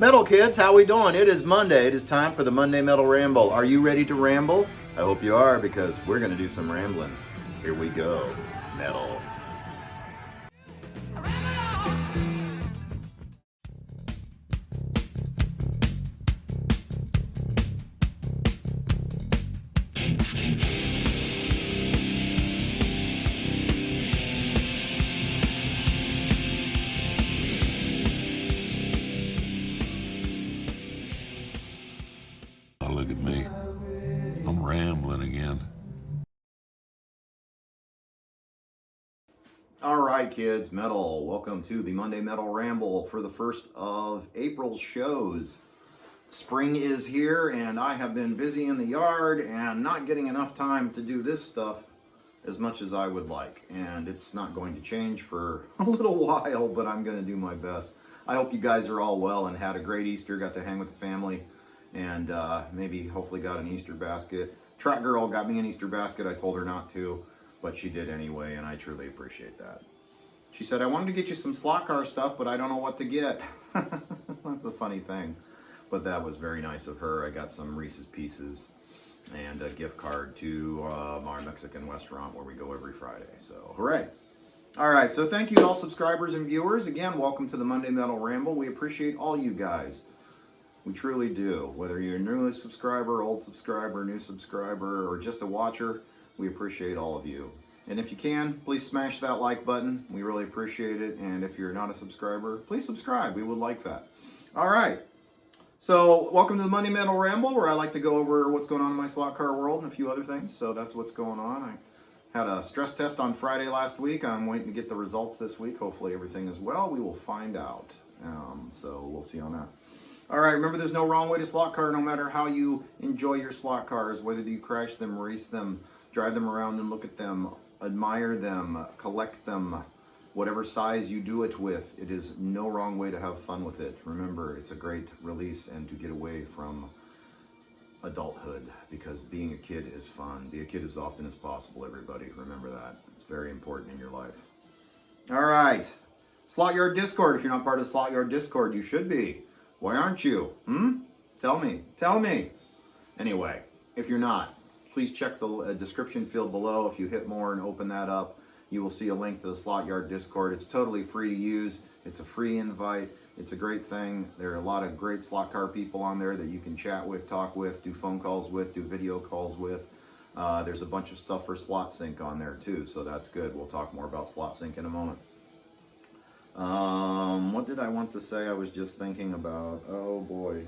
Metal kids, how we doing? It is Monday. It is time for the Monday Metal Ramble. Are you ready to ramble? I hope you are, because we're going to do some rambling. Here we go. Metal. Look at me. I'm rambling again. All right, kids, Metal. Welcome to the Monday Metal Ramble for the first of April's shows. Spring is here, and I have been busy in the yard and not getting enough time to do this stuff as much as I would like. And it's not going to change for a little while, but I'm going to do my best. I hope you guys are all well and had a great Easter, got to hang with the family, and maybe hopefully got an Easter basket. Track Girl got me an Easter basket. I told her not to, but she did anyway, and I truly appreciate that. She said, I wanted to get you some slot car stuff, but I don't know what to get. That's a funny thing, but that was very nice of her. I got some Reese's Pieces and a gift card to our Mexican restaurant where we go every Friday, so hooray. All right, so thank you to all subscribers and viewers. Again, welcome to the Monday Metal Ramble. We appreciate all you guys. We truly do. Whether you're a new subscriber, old subscriber, new subscriber, or just a watcher, we appreciate all of you. And if you can, please smash that like button. We really appreciate it. And if you're not a subscriber, please subscribe. We would like that. All right. So welcome to the Monday Metal Ramble, where I like to go over what's going on in my slot car world and a few other things. So that's what's going on. I had a stress test on Friday last week. I'm waiting to get the results this week. Hopefully everything is well. We will find out. So we'll see on that. All right, remember there's no wrong way to slot car, no matter how you enjoy your slot cars, whether you crash them, race them, drive them around and look at them, admire them, collect them, whatever size you do it with, it is no wrong way to have fun with it. Remember, it's a great release and to get away from adulthood, because being a kid is fun. Be a kid as often as possible, everybody. Remember that. It's very important in your life. All right, Slot Yard Discord. If you're not part of the Slot Yard Discord, you should be. Why aren't you? Tell me. Anyway, if you're not, please check the description field below. If you hit more and open that up, you will see a link to the Slot Yard Discord. It's totally free to use. It's a free invite. It's a great thing. There are a lot of great slot car people on there that you can chat with, talk with, do phone calls with, do video calls with. There's a bunch of stuff for SlotSync on there too, so that's good. We'll talk more about SlotSync in a moment. What did I want to say? I was just thinking about, oh boy.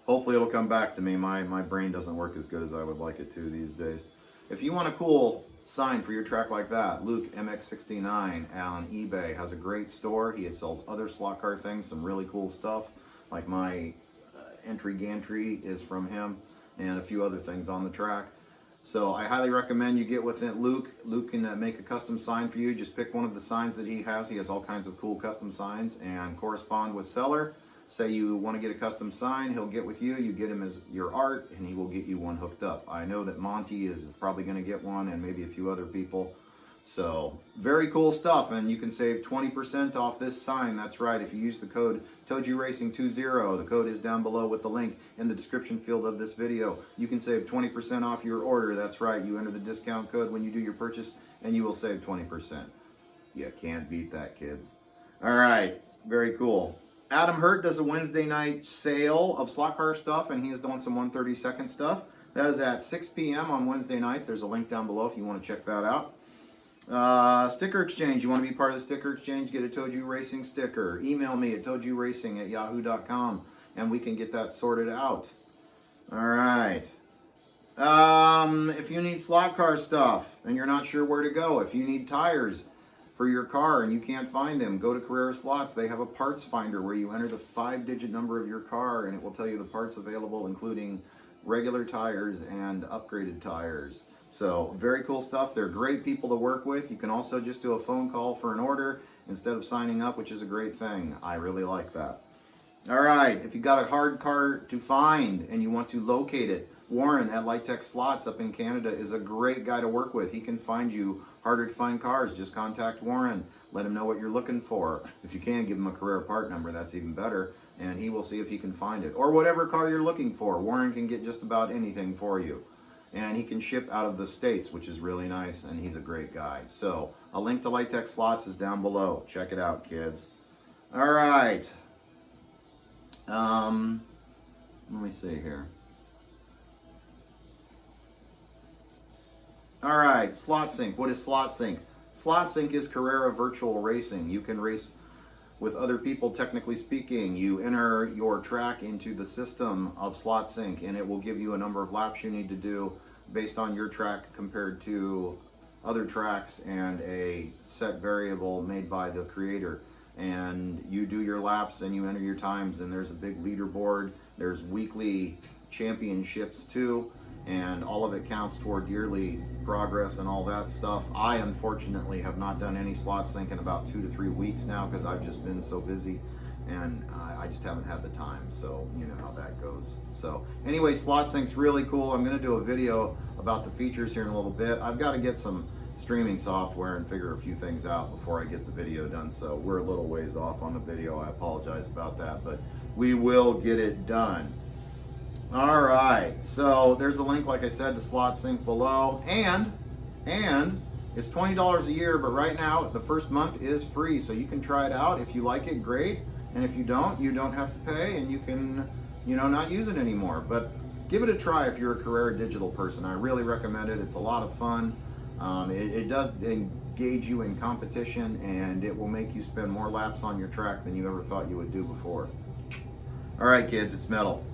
Hopefully it'll come back to me. My brain doesn't work as good as I would like it to these days. If you want a cool sign for your track like that, Luke MX69 on eBay has a great store. He sells other slot car things, some really cool stuff. Like my entry gantry is from him, and a few other things on the track. So I highly recommend you get with it. Luke can make a custom sign for you. Just pick one of the signs that he has. He has all kinds of cool custom signs, and correspond with seller. Say you want to get a custom sign, he'll get with you. You get him as your art, and he will get you one hooked up. I know that Monty is probably going to get one, and maybe a few other people. So very cool stuff, and you can save 20% off this sign. That's right, if you use the code ToJuRacing20, the code is down below with the link in the description field of this video. You can save 20% off your order. That's right, you enter the discount code when you do your purchase, and you will save 20%. You can't beat that, kids. All right, very cool. Adam Hurte does a Wednesday night sale of slot car stuff, and he is doing some 132nd stuff. That is at 6 p.m. on Wednesday nights. There's a link down below if you want to check that out. Sticker exchange. You want to be part of the sticker exchange? Get a ToJuRacing sticker. Email me at ToJuRacing@yahoo.com, and we can get that sorted out. All right. If you need slot car stuff and you're not sure where to go, if you need tires for your car and you can't find them, go to Carrera Slots. They have a parts finder where you enter the 5-digit number of your car, and it will tell you the parts available, including regular tires and upgraded tires. So very cool stuff. They're great people to work with. You can also just do a phone call for an order instead of signing up, which is a great thing. I really like that. All right, if you got a hard car to find and you want to locate it, Warren at Lighttek Slots up in Canada is a great guy to work with. He can find you harder to find cars. Just contact Warren. Let him know what you're looking for. If you can, give him a Carrera part number. That's even better. And he will see if he can find it. Or whatever car you're looking for. Warren can get just about anything for you. And he can ship out of the States, which is really nice. And he's a great guy. So a link to Lighttek Slots is down below. Check it out, kids. All right. Let me see here. All right, SlotSync. What is SlotSync? SlotSync is Carrera virtual racing. You can race with other people, technically speaking. You enter your track into the system of SlotSync, and it will give you a number of laps you need to do based on your track compared to other tracks and a set variable made by the creator. And you do your laps and you enter your times, and there's a big leaderboard. There's weekly championships too, and all of it counts toward yearly progress and all that stuff. I unfortunately have not done any SlotSync in about 2 to 3 weeks now because I've just been so busy, and I just haven't had the time, so you know how that goes. So anyway, SlotSync's really cool. I'm going to do a video about the features here in a little bit. I've got to get some streaming software and figure a few things out before I get the video done, so we're a little ways off on the video. I apologize about that, but we will get it done. All right, so there's a link, like I said, to SlotSync below, and it's $20 a year, but right now the first month is free, so you can try it out. If you like it, great, and if you don't have to pay, and you can, you know, not use it anymore. But give it a try if you're a Carrera digital person. I really recommend it. It's a lot of fun. It does engage you in competition, and it will make you spend more laps on your track than you ever thought you would do before. All right, kids, it's metal.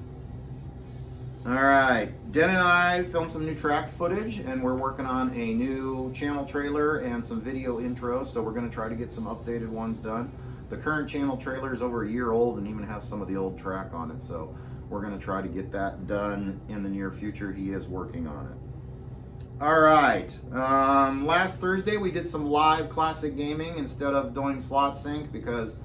All right, Den and I filmed some new track footage, and we're working on a new channel trailer and some video intros, so we're going to try to get some updated ones done. The current channel trailer is over a year old and even has some of the old track on it, so we're going to try to get that done in the near future. He is working on it. All right, last Thursday we did some live classic gaming instead of doing SlotSync because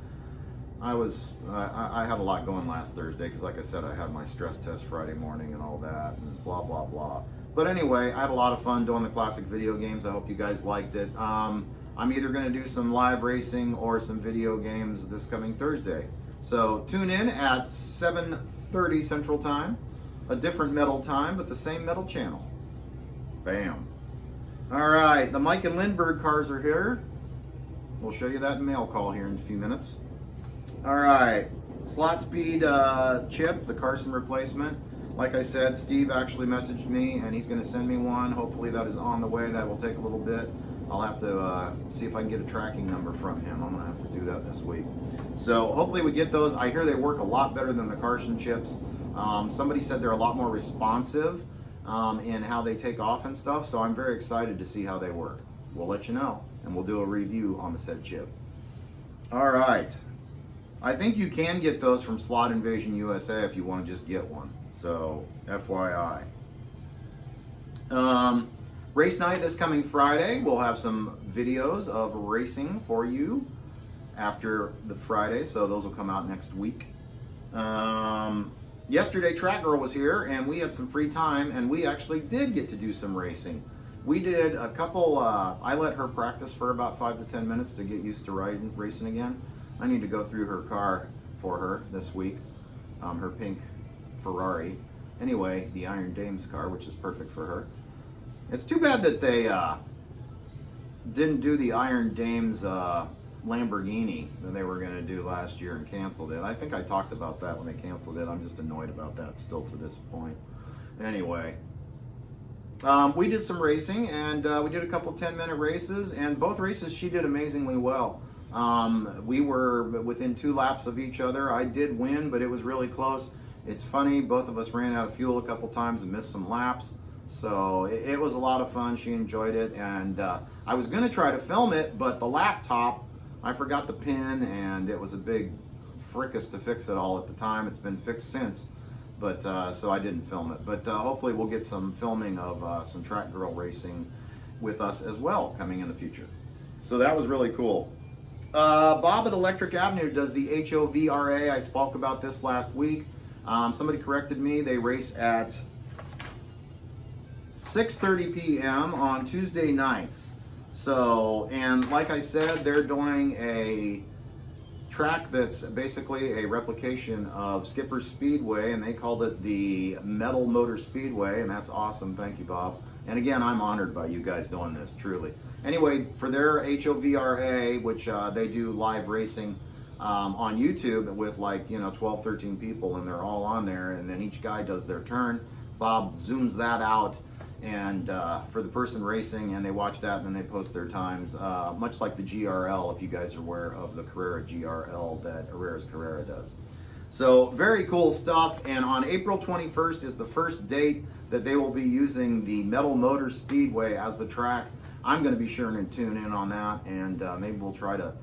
I had a lot going last Thursday because, like I said, I had my stress test Friday morning and all that and blah, blah, blah. But anyway, I had a lot of fun doing the classic video games. I hope you guys liked it. I'm either going to do some live racing or some video games this coming Thursday. So tune in at 7:30 Central Time, a different metal time, but the same metal channel. Bam. All right, the Mike and Lindbergh cars are here. We'll show you that in mail call here in a few minutes. All right, Slot Speed chip, the Carson replacement. Like I said, Steve actually messaged me and he's going to send me one. Hopefully that is on the way. That will take a little bit. I'll have to see if I can get a tracking number from him. I'm going to have to do that this week. So hopefully we get those. I hear they work a lot better than the Carson chips. Somebody said they're a lot more responsive in how they take off and stuff. So I'm very excited to see how they work. We'll let you know, and we'll do a review on the said chip. All right. I think you can get those from Slot Invasion USA if you want to just get one. So, FYI. Race night this coming Friday. We'll have some videos of racing for you after the Friday, so those will come out next week. Yesterday, Track Girl was here, and we had some free time, and we actually did get to do some racing. We did a couple, I let her practice for about 5 to 10 minutes to get used to racing again. I need to go through her car for her this week, her pink Ferrari. Anyway, the Iron Dames car, which is perfect for her. It's too bad that they didn't do the Iron Dames Lamborghini that they were going to do last year and canceled it. I think I talked about that when they canceled it. I'm just annoyed about that still to this point. Anyway, we did some racing, and we did a couple 10-minute races, and both races she did amazingly well. We were within 2 laps of each other. I did win, but it was really close. It's funny, both of us ran out of fuel a couple times and missed some laps. So it was a lot of fun. She enjoyed it, and I was going to try to film it, but the laptop, I forgot the pin, and it was a big fricas to fix it all at the time. It's been fixed since, but so I didn't film it. But hopefully we'll get some filming of some Track Girl racing with us as well coming in the future. So that was really cool. Bob at Electric Avenue does the H.O.V.R.A. I spoke about this last week. Somebody corrected me. They race at 6:30 p.m. on Tuesday nights. So, and like I said, they're doing a track that's basically a replication of Skipper's Speedway, and they called it the Metal Motor Speedway, and that's awesome. Thank you, Bob. And again, I'm honored by you guys doing this, truly. Anyway, for their H.O.V.R.A., which they do live racing on YouTube with, like, 12, 13 people, and they're all on there, and then each guy does their turn. Bob zooms that out, and for the person racing, and they watch that, and then they post their times, much like the GRL, if you guys are aware of the Carrera GRL that Herrera's Carrera does. So very cool stuff, and on April 21st is the first date that they will be using the Metal Motor Speedway as the track. I'm going to be sure to tune in on that, and maybe we'll try to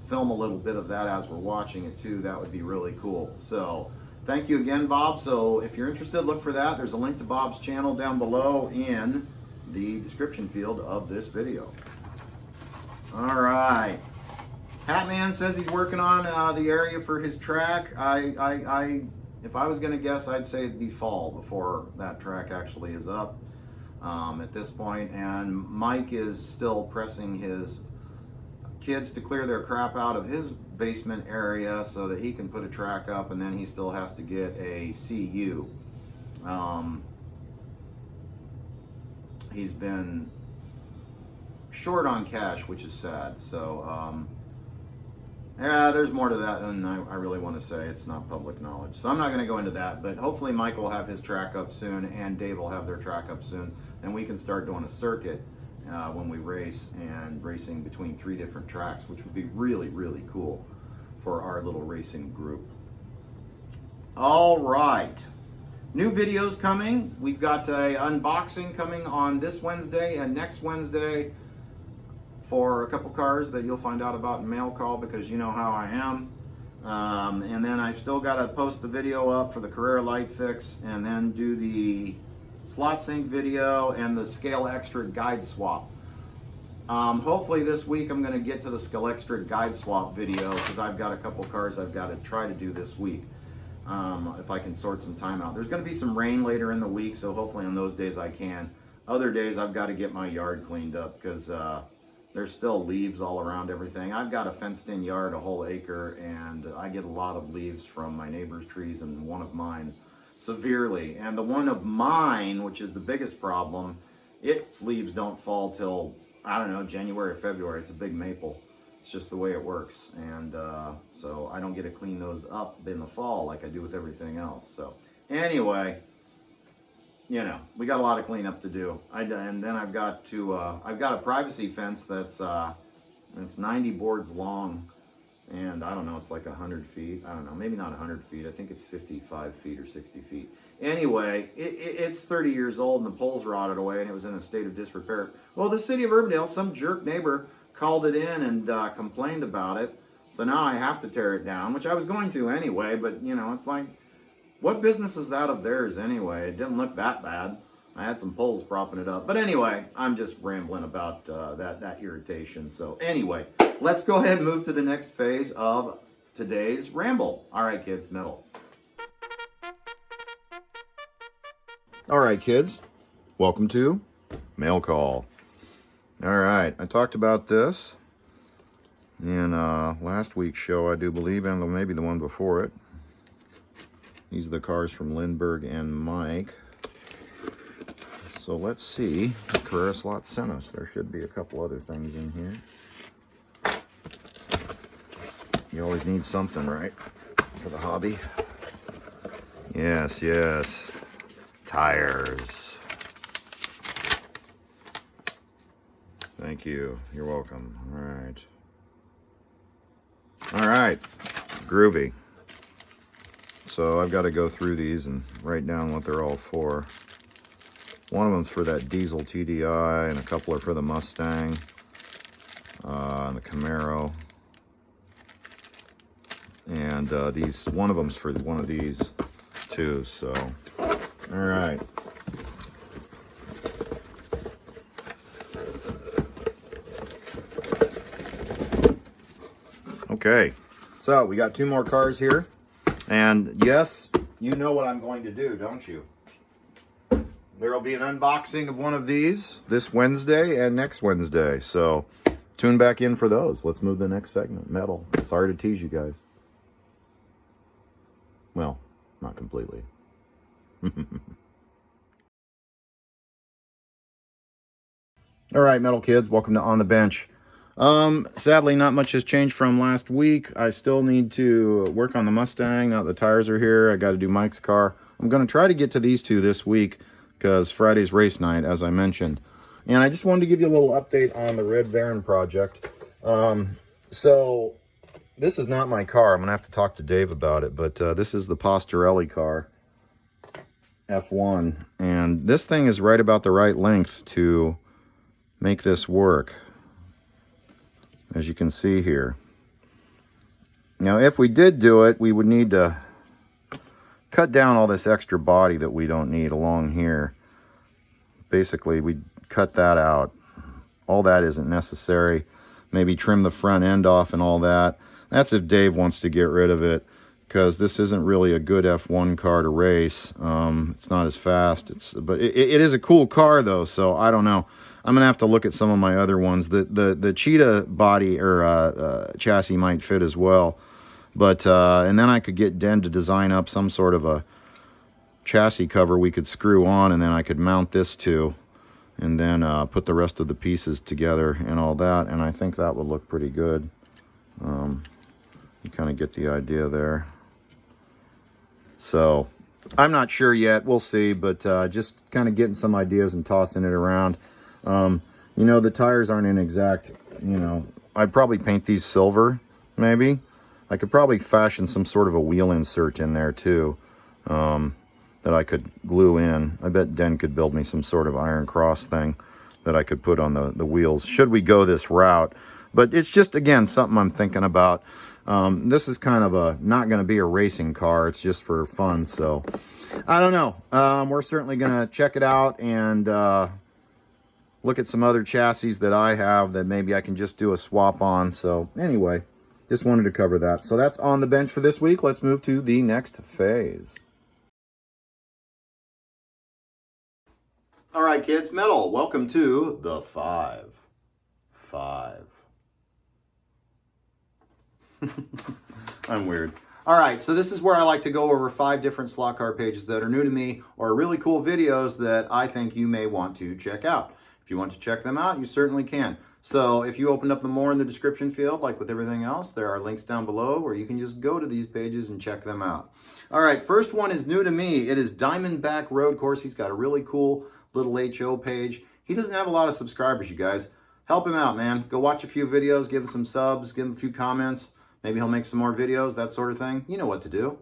film a little bit of that as we're watching it too. That would be really cool. So thank you again, Bob. So if you're interested, look for that. There's a link to Bob's channel down below in the description field of this video. All right. Hatman says he's working on the area for his track. If I was going to guess, I'd say it'd be fall before that track actually is up at this point. And Mike is still pressing his kids to clear their crap out of his basement area so that he can put a track up, and then he still has to get a CU. He's been short on cash, which is sad. So yeah, there's more to that than I really want to say. It's not public knowledge, so I'm not going to go into that, but hopefully Mike will have his track up soon, and Dave will have their track up soon, and we can start doing a circuit when we race, and racing between 3 different tracks, which would be really, really cool for our little racing group. All right, new videos coming. We've got a unboxing coming on this Wednesday and next Wednesday for a couple cars that you'll find out about in mail call, because you know how I am. And then I've still got to post the video up for the Carrera light fix, and then do the SlotSync video and the Scale Extra guide swap. Hopefully this week I'm going to get to the Scale Extra guide swap video, because I've got a couple cars I've got to try to do this week, if I can sort some time out. There's going to be some rain later in the week, so hopefully on those days I can. Other days I've got to get my yard cleaned up, because there's still leaves all around everything. I've got a fenced-in yard, a whole acre, and I get a lot of leaves from my neighbor's trees, and one of mine severely. And the one of mine, which is the biggest problem, its leaves don't fall till, I don't know, January or February. It's a big maple. It's just the way it works. And so I don't get to clean those up in the fall like I do with everything else. So anyway, we got a lot of cleanup to do. And then I've got a privacy fence that's it's 90 boards long, and I don't know, it's like 100 feet. I don't know, maybe not 100 feet. I think it's 55 feet or 60 feet. Anyway, it's 30 years old, and the poles rotted away, and it was in a state of disrepair. Well, the city of Urbandale, some jerk neighbor called it in and complained about it. So now I have to tear it down, which I was going to anyway, but it's like, what business is that of theirs anyway? It didn't look that bad. I had some poles propping it up. But anyway, I'm just rambling about that irritation. So anyway, let's go ahead and move to the next phase of today's ramble. All right, kids, metal. All right, kids, welcome to Mail Call. All right, I talked about this in last week's show, I do believe, and maybe the one before it. These are the cars from Lindbergh and Mike. So let's see what Carrera Slots sent us. There should be a couple other things in here. You always need something, right? For the hobby. Yes. Tires. Thank you. You're welcome. All right. Groovy. So I've got to go through these and write down what they're all for. One of them's for that diesel TDI, and a couple are for the Mustang, and the Camaro. And one of them's for one of these too, so, all right. Okay, so we got 2 more cars here. And yes, you know what I'm going to do, don't you? There will be an unboxing of one of these this Wednesday and next Wednesday. So tune back in for those. Let's move to the next segment, metal. Sorry to tease you guys. Well, not completely. All right, metal kids, welcome to On the Bench. Sadly, not much has changed from last week. I still need to work on the Mustang. Now the tires are here. I got to do Mike's car. I'm going to try to get to these 2 this week because Friday's race night, as I mentioned. And I just wanted to give you a little update on the Red Baron project. So this is not my car. I'm going to have to talk to Dave about it, but this is the Pastorelli car, F1. And this thing is right about the right length to make this work, as you can see here. Now, if we did do it, we would need to cut down all this extra body that we don't need along here. Basically, we'd cut that out. All that isn't necessary. Maybe trim the front end off and all that. That's if Dave wants to get rid of it, because this isn't really a good F1 car to race. It's not as fast. But it is a cool car, though, so I don't know. I'm going to have to look at some of my other ones. The Cheetah body or chassis might fit as well. But and then I could get Den to design up some sort of a chassis cover we could screw on, and then I could mount this to, and then put the rest of the pieces together and all that. And I think that would look pretty good. You kind of get the idea there. So I'm not sure yet. We'll see. But just kind of getting some ideas and tossing it around. You know, the tires aren't in exact, you know, I'd probably paint these silver, maybe. I could probably fashion some sort of a wheel insert in there too, that I could glue in. I bet Den could build me some sort of iron cross thing that I could put on the wheels, should we go this route. But it's just, again, something I'm thinking about. This is kind of not going to be a racing car. It's just for fun, so I don't know. We're certainly going to check it out and look at some other chassis that I have that maybe I can just do a swap on. So anyway, just wanted to cover that. So that's On the Bench for this week. Let's move to the next phase. All right, kids, metal, welcome to the 5. I'm weird. All right, so this is where I like to go over 5 different slot car pages that are new to me or really cool videos that I think you may want to check out. If you want to check them out, you certainly can. So if you opened up the more in the description field, like with everything else, there are links down below where you can just go to these pages and check them out. All right, first one is new to me. It is Diamondback Road Course. He's got a really cool little HO page. He doesn't have a lot of subscribers, you guys. Help him out, man. Go watch a few videos, give him some subs, give him a few comments. Maybe he'll make some more videos, that sort of thing. You know what to do.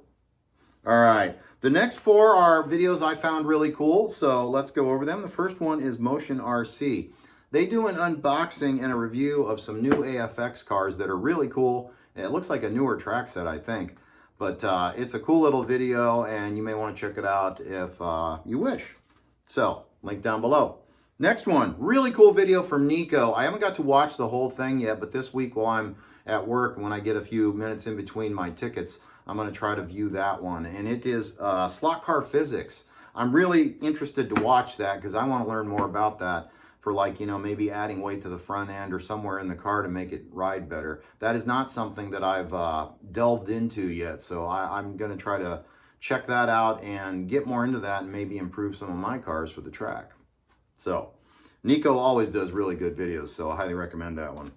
All right, the next 4 are videos I found really cool, so let's go over them. The first one is Motion RC. They do an unboxing and a review of some new AFX cars that are really cool. It looks like a newer track set, I think. But it's a cool little video, and you may want to check it out if you wish. So, link down below. Next one, really cool video from Nico. I haven't got to watch the whole thing yet, but this week while I'm at work, when I get a few minutes in between my tickets, I'm going to try to view that one. And it is slot car physics. I'm really interested to watch that because I want to learn more about that for, like, you know, maybe adding weight to the front end or somewhere in the car to make it ride better. That is not something that I've delved into yet. So I'm going to try to check that out and get more into that and maybe improve some of my cars for the track. So Nico always does really good videos, so I highly recommend that one.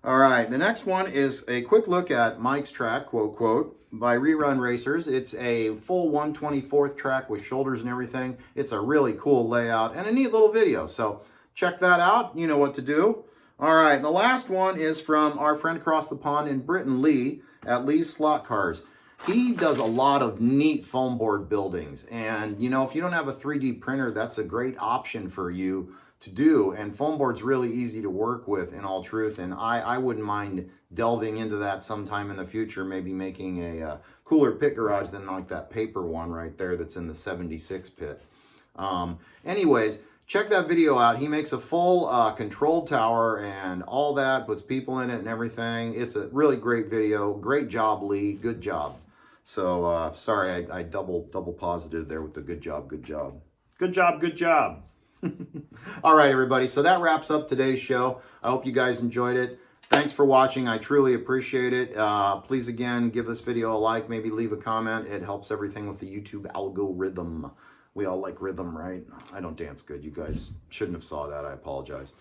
All right, the next one is a quick look at Mike's track, quote, quote, by ReRun Racers. It's a full 1/24 track with shoulders and everything. It's a really cool layout and a neat little video. So check that out. You know what to do. All right, and the last one is from our friend across the pond in Britain, Lee, at Lee's Slot Cars. He does a lot of neat foam board buildings. And, you know, if you don't have a 3D printer, that's a great option for you to do. And foam board's really easy to work with, in all truth. And I wouldn't mind delving into that sometime in the future, maybe making a cooler pit garage than like that paper one right there that's in the 76 pit. Anyways, check that video out. He makes a full control tower and all that, puts people in it and everything. It's a really great video. Great job, Lee. Good job. So sorry, I double positive there with the good job, good job. Good job, good job. All right, everybody. So that wraps up today's show. I hope you guys enjoyed it. Thanks for watching. I truly appreciate it. Please, again, give this video a like. Maybe leave a comment. It helps everything with the YouTube algorithm. We all like rhythm, right? I don't dance good. You guys shouldn't have saw that. I apologize.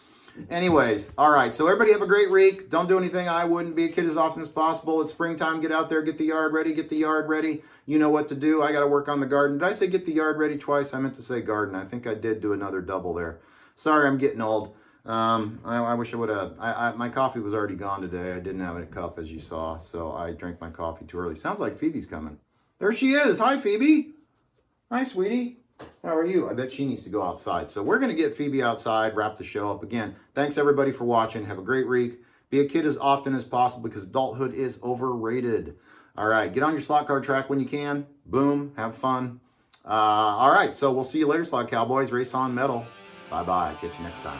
Anyways, all right. So everybody have a great week. Don't do anything I wouldn't. Be a kid as often as possible. It's springtime. Get out there. Get the yard ready. Get the yard ready. You know what to do. I got to work on the garden. Did I say get the yard ready twice? I meant to say garden. I think I did do another double there. Sorry, I'm getting old. I wish I would have. My coffee was already gone today. I didn't have a cup, as you saw, so I drank my coffee too early. Sounds like Phoebe's coming. There she is. Hi, Phoebe. Hi, sweetie. How are you? I bet she needs to go outside. So we're going to get Phoebe outside, wrap the show up. Again, thanks everybody for watching. Have a great week. Be a kid as often as possible because adulthood is overrated. All right, get on your slot car track when you can. Boom, have fun. All right, so we'll see you later, Slot Cowboys. Race on metal. Bye-bye. Catch you next time.